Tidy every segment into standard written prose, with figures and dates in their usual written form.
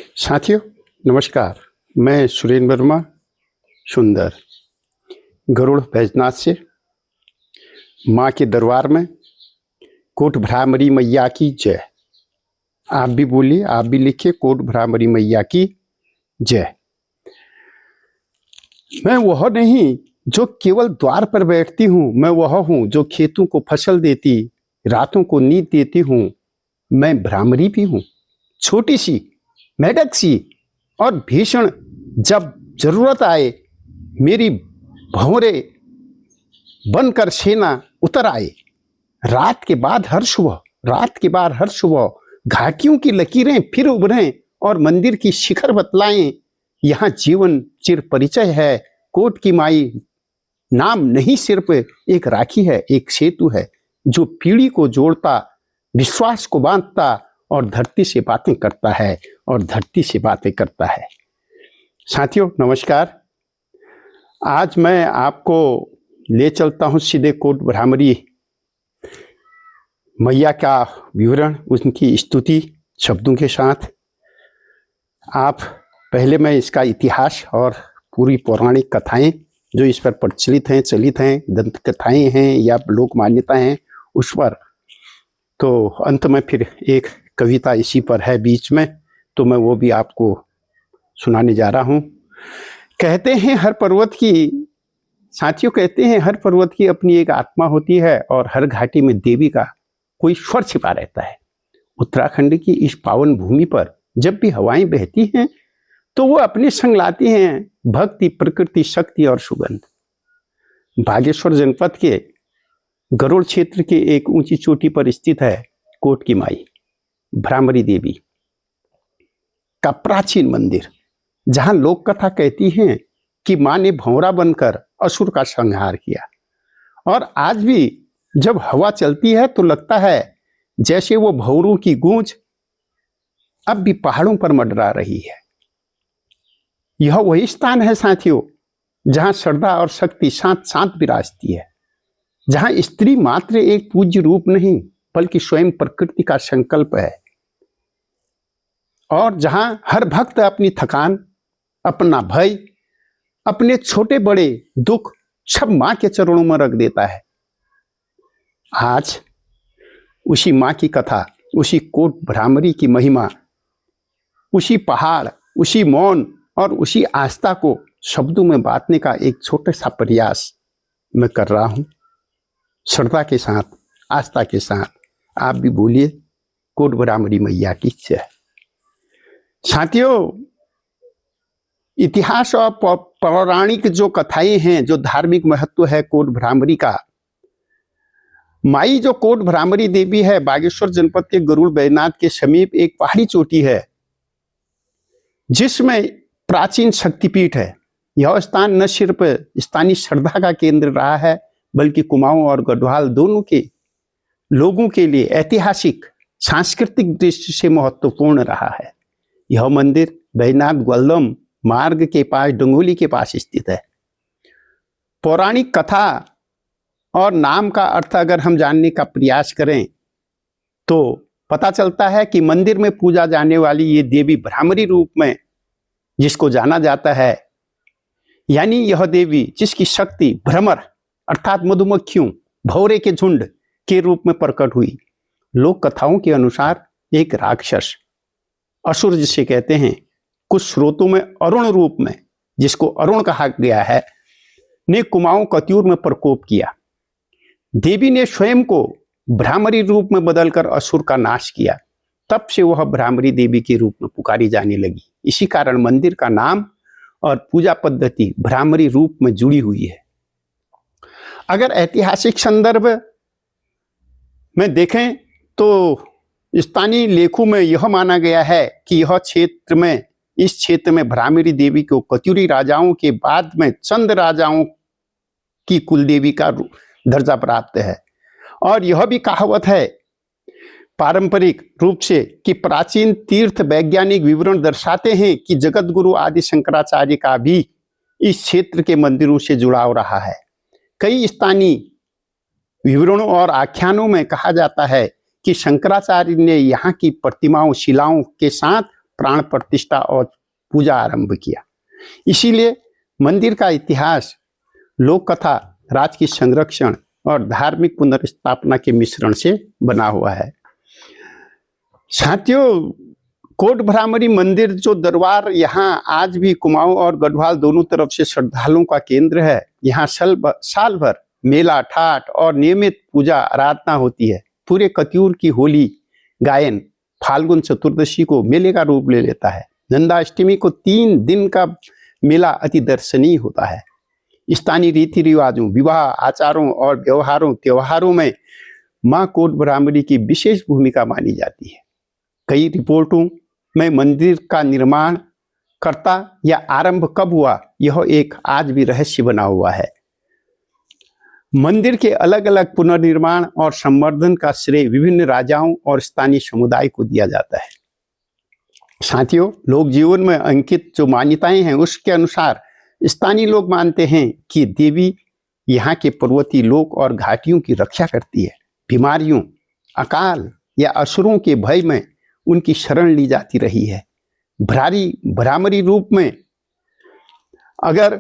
साथियों नमस्कार। मैं सुरेंद्र वर्मा सुंदर गरुड़ बैजनाथ से माँ के दरबार में कोट भ्रामरी मैया की जय। आप भी बोलिए, आप भी लिखिए कोट भ्रामरी मैया की जय। मैं वह नहीं जो केवल द्वार पर बैठती हूँ, मैं वह हूँ जो खेतों को फसल देती, रातों को नींद देती हूँ। मैं भ्रामरी भी हूँ, छोटी सी, मेढक सी और भीषण। जब जरूरत आए मेरी भंवरे बनकर सेना उतर आए। रात के बाद हर सुबह घाटियों की लकीरें फिर उभरें और मंदिर की शिखर बतलाएं। यहाँ जीवन चिर परिचय है। कोट की माई नाम नहीं सिर्फ एक राखी है, एक सेतु है जो पीढ़ी को जोड़ता, विश्वास को बांधता और धरती से बातें करता है। साथियों नमस्कार। आज मैं आपको ले चलता हूं सीधे कोट भ्रामरी मैया का विवरण, उनकी स्तुति शब्दों के साथ। आप पहले मैं इसका इतिहास और पूरी पौराणिक कथाएं जो इस पर प्रचलित हैं, चलित हैं, दंत कथाएं हैं या लोक मान्यताएं हैं उस पर, तो अंत में फिर एक कविता इसी पर है बीच में, तो मैं वो भी आपको सुनाने जा रहा हूं। कहते हैं हर पर्वत की अपनी एक आत्मा होती है और हर घाटी में देवी का कोई स्वर छिपा रहता है। उत्तराखंड की इस पावन भूमि पर जब भी हवाएं बहती हैं तो वो अपने संग लाती हैं भक्ति, प्रकृति, शक्ति और सुगंध। बागेश्वर जनपद के गरुड़ क्षेत्र के एक ऊंची चोटी पर स्थित है कोट की माई भ्रामरी देवी का प्राचीन मंदिर, जहां लोक कथा कहती है कि मां ने भंवरा बनकर असुर का संहार किया। और आज भी जब हवा चलती है तो लगता है जैसे वो भंवरों की गूंज अब भी पहाड़ों पर मंडरा रही है। यह वही स्थान है साथियों जहां श्रद्धा और शक्ति साथ साथ विराजती है, जहां स्त्री मात्र एक पूज्य रूप नहीं बल्कि स्वयं प्रकृति का संकल्प है, और जहां हर भक्त अपनी थकान, अपना भय, अपने छोटे बड़े दुख सब मां के चरणों में रख देता है। आज उसी मां की कथा, उसी कोट भ्रामरी की महिमा, उसी पहाड़, उसी मौन और उसी आस्था को शब्दों में बांटने का एक छोटा सा प्रयास मैं कर रहा हूं, श्रद्धा के साथ, आस्था के साथ। आप भी बोलिए कोट भ्रामरी मैया की जय। साथियों, इतिहास और पौराणिक जो कथाएं हैं, जो धार्मिक महत्व है कोट भ्रामरी का, माई जो कोट भ्रामरी देवी है बागेश्वर जनपद के गरुड़ बैजनाथ के समीप एक पहाड़ी चोटी है जिसमें प्राचीन शक्तिपीठ है। यह स्थान न सिर्फ स्थानीय श्रद्धा का केंद्र रहा है बल्कि कुमाऊं और गढ़वाल दोनों के लोगों के लिए ऐतिहासिक, सांस्कृतिक दृष्टि से महत्वपूर्ण रहा है। यह मंदिर बैजनाथ ग्वलदम मार्ग के पास, डंगोली के पास स्थित है। पौराणिक कथा और नाम का अर्थ अगर हम जानने का प्रयास करें तो पता चलता है कि मंदिर में पूजा जाने वाली ये देवी भ्रामरी रूप में जिसको जाना जाता है, यानी यह देवी जिसकी शक्ति भ्रमर अर्थात मधुमक्खियों, भौरे के झुंड के रूप में प्रकट हुई। लोक कथाओं के अनुसार एक राक्षस, असुर जिसे कहते हैं, कुछ स्रोतों में अरुण रूप में, जिसको अरुण कहा गया है, ने कुमाऊं कत्यूर में प्रकोप किया। देवी ने स्वयं को भ्रामरी रूप में बदलकर असुर का नाश किया। तब से वह भ्रामरी देवी के रूप में पुकारी जाने लगी। इसी कारण मंदिर का नाम और पूजा पद्धति भ्रामरी रूप में जुड़ी हुई है। अगर ऐतिहासिक संदर्भ में देखें तो स्थानीय लेखों में यह माना गया है कि इस क्षेत्र में भ्रामरी देवी को कत्यूरी राजाओं के बाद में चंद राजाओं की कुलदेवी का दर्जा प्राप्त है। और यह भी कहावत है पारंपरिक रूप से कि प्राचीन तीर्थ वैज्ञानिक विवरण दर्शाते हैं कि जगत गुरु आदि शंकराचार्य का भी इस क्षेत्र के मंदिरों से जुड़ाव रहा है। कई स्थानीय विवरणों और आख्यानों में कहा जाता है कि शंकराचार्य ने यहाँ की प्रतिमाओं, शिलाओं के साथ प्राण प्रतिष्ठा और पूजा आरंभ किया। इसीलिए मंदिर का इतिहास लोक कथा, राजकीय संरक्षण और धार्मिक पुनर्स्थापना के मिश्रण से बना हुआ है। साथियों, कोट भ्रामरी मंदिर जो दरबार यहाँ आज भी कुमाऊं और गढ़वाल दोनों तरफ से श्रद्धालुओं का केंद्र है। यहाँ साल भर मेला, ठाट और नियमित पूजा आराधना होती है। पूरे कत्यूर की होली गायन फाल्गुन चतुर्दशी को मेले का रूप ले लेता है। नंदाष्टमी को 3 दिन का मेला अति दर्शनीय होता है। स्थानीय रीति रिवाजों, विवाह आचारों और व्यवहारों त्योहारों में मां कोट भ्रामरी की विशेष भूमिका मानी जाती है। कई रिपोर्टों में मंदिर का निर्माण करता या आरंभ कब हुआ, यह एक आज भी रहस्य बना हुआ है। मंदिर के अलग अलग पुनर्निर्माण और संवर्धन का श्रेय विभिन्न राजाओं और स्थानीय समुदाय को दिया जाता है। साथियों, लोक जीवन में अंकित जो मान्यताएं हैं उसके अनुसार स्थानीय लोग मानते हैं कि देवी यहाँ के पर्वतीय लोक और घाटियों की रक्षा करती है। बीमारियों, अकाल या असुरों के भय में उनकी शरण ली जाती रही है। भ्रामरी रूप में अगर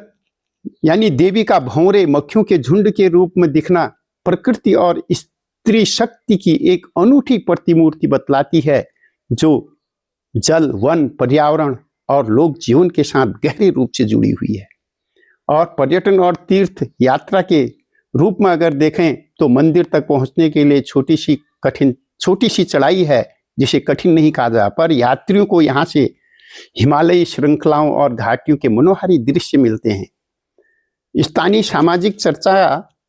यानी देवी का भंवरे मक्खियों के झुंड के रूप में दिखना प्रकृति और स्त्री शक्ति की एक अनूठी प्रतिमूर्ति बतलाती है, जो जल, वन, पर्यावरण और लोक जीवन के साथ गहरे रूप से जुड़ी हुई है। और पर्यटन और तीर्थ यात्रा के रूप में अगर देखें तो मंदिर तक पहुंचने के लिए छोटी सी चढ़ाई है, जिसे कठिन नहीं कहा जा, पर यात्रियों को यहाँ से हिमालयी श्रृंखलाओं और घाटियों के मनोहारी दृश्य मिलते हैं। स्थानीय सामाजिक चर्चा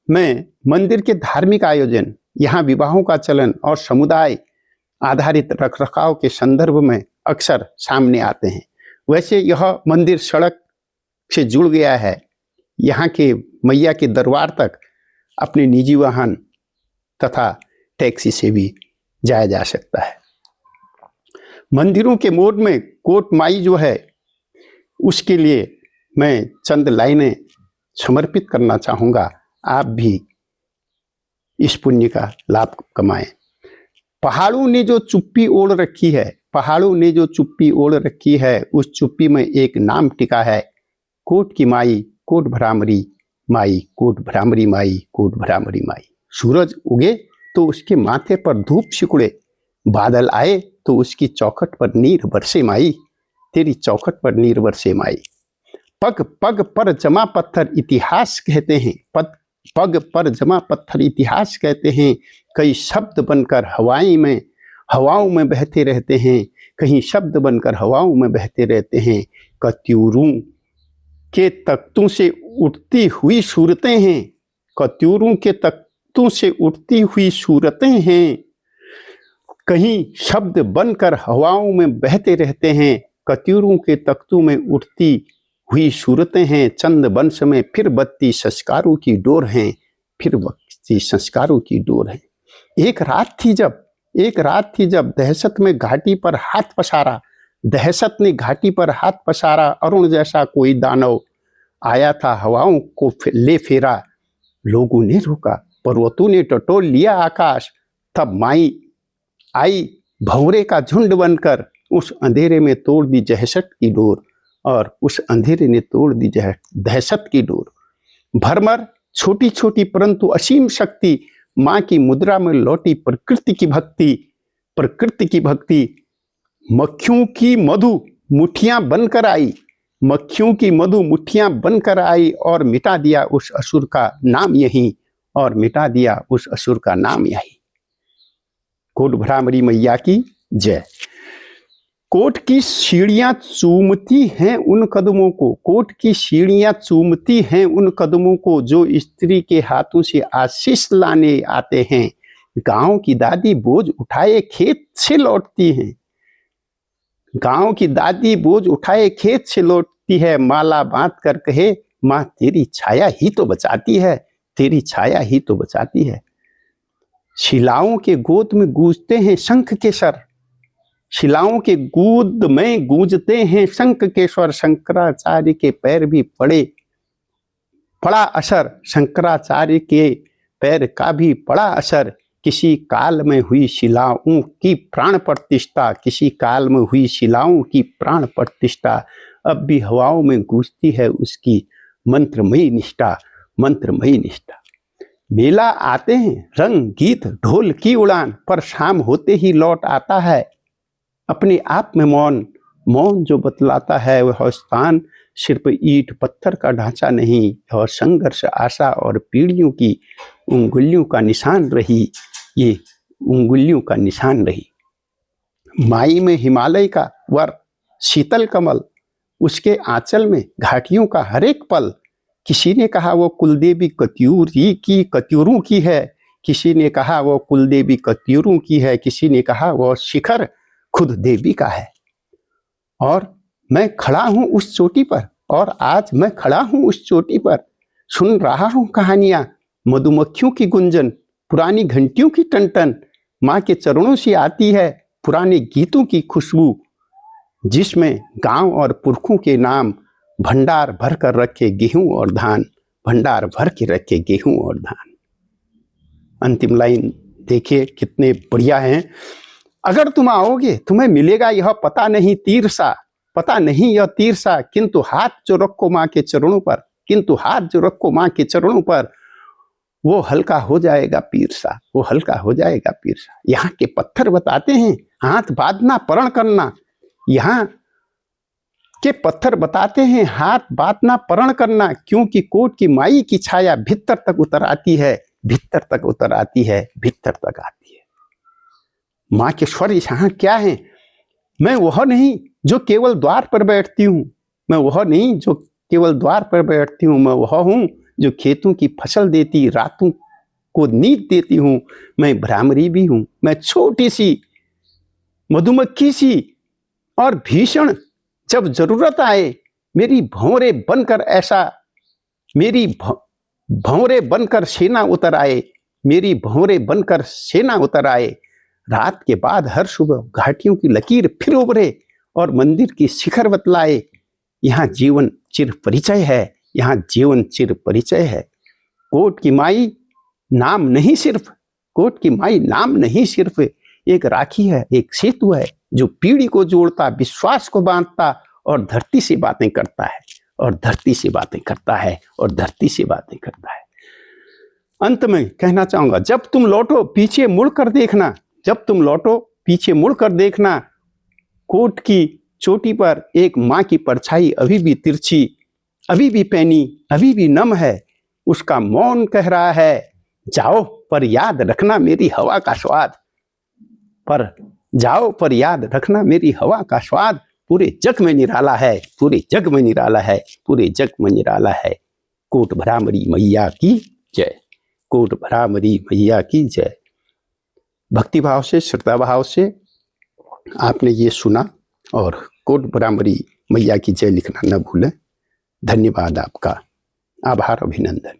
में मंदिर के धार्मिक आयोजन, यहाँ विवाहों का चलन और समुदाय आधारित रखरखाव के संदर्भ में अक्सर सामने आते हैं। वैसे यह मंदिर सड़क से जुड़ गया है। यहाँ के मैया के दरबार तक अपने निजी वाहन तथा टैक्सी से भी जाया जा सकता है। मंदिरों के मोड में कोट माई जो है, उसके लिए मैं चंद लाइनें समर्पित करना चाहूँगा। आप भी इस पुण्य का लाभ कमाएं। पहाड़ों ने जो चुप्पी ओढ़ रखी है, पहाड़ों ने जो चुप्पी ओढ़ रखी है, उस चुप्पी में एक नाम टिका है, कोट की माई, कोट भ्रामरी माई, कोट भ्रामरी माई, कोट भ्रामरी माई। सूरज उगे तो उसके माथे पर धूप सिकुड़े, बादल आए तो उसकी चौखट पर नीर बरसे माई, तेरी चौखट पर नीर बरसे माई। पग पग पर जमा पत्थर इतिहास कहते हैं, पग पर जमा पत्थर इतिहास कहते हैं। कई शब्द बनकर हवाओं में बहते रहते हैं, कहीं शब्द बनकर हवाओं में बहते रहते हैं। कत्यूरों के तख्तों से उठती हुई सूरतें हैं, कत्यूरों के तख्तों से उठती हुई सूरतें हैं। कहीं शब्द बनकर हवाओं में बहते रहते हैं, कत्यूरों के तख्तों में उठती हुई सूरतें हैं। चंद वंश में फिर बत्ती संस्कारों की डोर हैं, फिर बत्ती संस्कारों की डोर हैं। एक रात थी जब दहशत में घाटी पर हाथ पसारा, दहशत ने घाटी पर हाथ पसारा। अरुण जैसा कोई दानव आया था, हवाओं को ले फेरा। लोगों ने रोका, पर्वतों ने टटोल लिया आकाश। तब माई आई भंवरे का झुंड बनकर, उस अंधेरे में तोड़ दी दहशत की डोर, और उस अंधेरे ने तोड़ दी दहशत की डोर। भरमर छोटी छोटी परंतु असीम शक्ति, माँ की मुद्रा में लौटी प्रकृति की भक्ति। मक्खियों की मधु मुट्ठियां बनकर आई, मक्खियों की मधु मुट्ठियां बनकर आई, और मिटा दिया उस असुर का नाम यही, और मिटा दिया उस असुर का नाम यही। कोट भ्रामरी मैया की जय। कोट की सीढ़ियां चूमती हैं उन कदमों को, कोट की सीढ़ियां चूमती हैं उन कदमों को, जो स्त्री के हाथों से आशीष लाने आते हैं। गांव की दादी बोझ उठाए खेत से लौटती हैं, गांव की दादी बोझ उठाए खेत से लौटती है। माला बांध कर कहे, माँ तेरी छाया ही तो बचाती है, तेरी छाया ही तो बचाती है। शिलाओं के गोद में गूंजते हैं शंख के स्वर, शिलाओं के गोद में गूंजते हैं शंख के स्वर। शंकराचार्य के पैर भी पड़ा असर, शंकराचार्य के पैर का भी पड़ा असर। किसी काल में हुई शिलाओं की प्राण प्रतिष्ठा, किसी काल में हुई शिलाओं की प्राण प्रतिष्ठा, अब भी हवाओं में गूंजती है उसकी मंत्रमयी निष्ठा, मंत्रमयी निष्ठा। मेला आते हैं रंग गीत ढोल की उड़ान, पर शाम होते ही लौट आता है अपने आप में मौन। मौन जो बतलाता है वह स्थान सिर्फ ईंट पत्थर का ढांचा नहीं, और संघर्ष आशा और पीढ़ियों की उंगलियों का निशान रही, ये उंगलियों का निशान रही। माई में हिमालय का वर शीतल कमल, उसके आंचल में घाटियों का हर एक पल। किसी ने कहा वो कुलदेवी कत्यूरों की है, किसी ने कहा वो कुलदेवी कत्यूरों की है, किसी ने कहा वो शिखर खुद देवी का है। और मैं खड़ा हूं उस चोटी पर, और आज मैं खड़ा हूं उस चोटी पर, सुन रहा हूं कहानियां, मधुमक्खियों की गुंजन, पुरानी घंटियों की टनटन, माँ के चरणों से आती है पुराने गीतों की खुशबू, जिसमें गांव और पुरखों के नाम भंडार भर कर रखे गेहूं और धान, भंडार भर के रखे गेहूं और धान। अंतिम लाइन देखिए कितने बढ़िया हैं। अगर तुम आओगे तुम्हें मिलेगा यह पता नहीं तीर सा, पता नहीं यह तीर सा, किंतु हाथ जो रखो माँ के चरणों पर, किंतु हाथ जो रखो माँ के चरणों पर, वो हल्का हो जाएगा पीर सा, वो हल्का हो जाएगा पीर सा। यहाँ के पत्थर बताते हैं हाथ बांधना परण करना, यहाँ के पत्थर बताते हैं हाथ बांधना परण करना, क्योंकि कोट की माई की छाया भीतर तक उतर आती है, भीतर तक उतर आती है, भीतर तक आती है। माँ के स्वर यहाँ क्या है? मैं वह नहीं जो केवल द्वार पर बैठती हूँ, मैं वह नहीं जो केवल द्वार पर बैठती हूँ, मैं वह हूँ जो खेतों की फसल देती, रातों को नींद देती हूँ। मैं भ्रामरी भी हूँ, मैं छोटी सी मधुमक्खी सी, और भीषण जब जरूरत आए मेरी भंवरे बनकर ऐसा, मेरी भंवरे बनकर सेना उतर आए, मेरी भंवरे बनकर सेना उतर आए। रात के बाद हर सुबह घाटियों की लकीर फिर उभरे और मंदिर की शिखर बतलाए। यहाँ जीवन चिर परिचय है, यहाँ जीवन चिर परिचय है। कोट की माई नाम नहीं सिर्फ, कोट की माई नाम नहीं सिर्फ एक राखी है, एक सेतु है जो पीढ़ी को जोड़ता, विश्वास को बांधता और धरती से बातें करता है, और धरती से बातें करता है, और धरती से बातें करता है। अंत में कहना चाहूंगा, जब तुम लौटो पीछे मुड़कर देखना, जब तुम लौटो पीछे मुड़कर देखना, कोट की चोटी पर एक माँ की परछाई अभी भी तिरछी, अभी भी पैनी, अभी भी नम है। उसका मौन कह रहा है जाओ पर याद रखना मेरी हवा का स्वाद, पर जाओ पर याद रखना मेरी हवा का स्वाद। पूरे जग में निराला है, पूरे जग में निराला है, पूरे जग में निराला है। कोट भ्रामरी मैया की जय, कोट भ्रामरी मैया की जय। भक्ति भाव से, श्रद्धा भाव से आपने ये सुना, और कोट भ्रामरी मैया की जय लिखना न भूलें। धन्यवाद आपका, आभार, अभिनंदन।